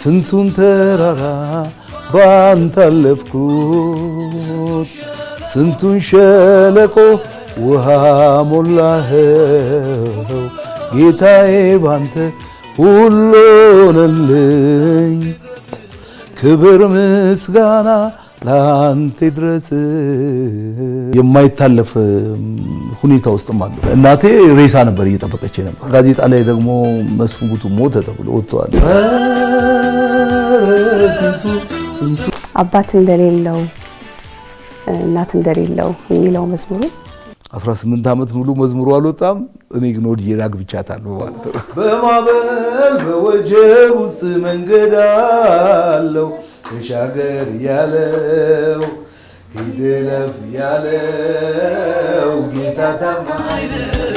ስንቱን ተራራ ባንተ አለፍኩት ስንቱን ሸለቆ ውሃ ሞላኸው ጌታዬ ባንተ ሁሉ ሆነልኝ ክብር ምስጋና ላንተ ድረስ የማይታለፍ ሁኔታ ውስጥ ማለት እናቴ ሬሳ ነበር እየጠበቀች ነበር ጋዜጣ ላይ ደግሞ መስፍን ጉቱ ሞተ ተብሎ ወጥቷል አባት እንደሌለው እናት እንደሌለው የሚለው መዝሙሩ 18 ዓመት ሙሉ መዝሙሩ አልወጣም እኔ ግን ወዲህ አግብቻታለሁ ማለት ነው በማበል በወጀብ ውስጥ መንገድ አለው ተሻገር ያለው ሂድለፍ ያለው ጌታ ታማኝ ነው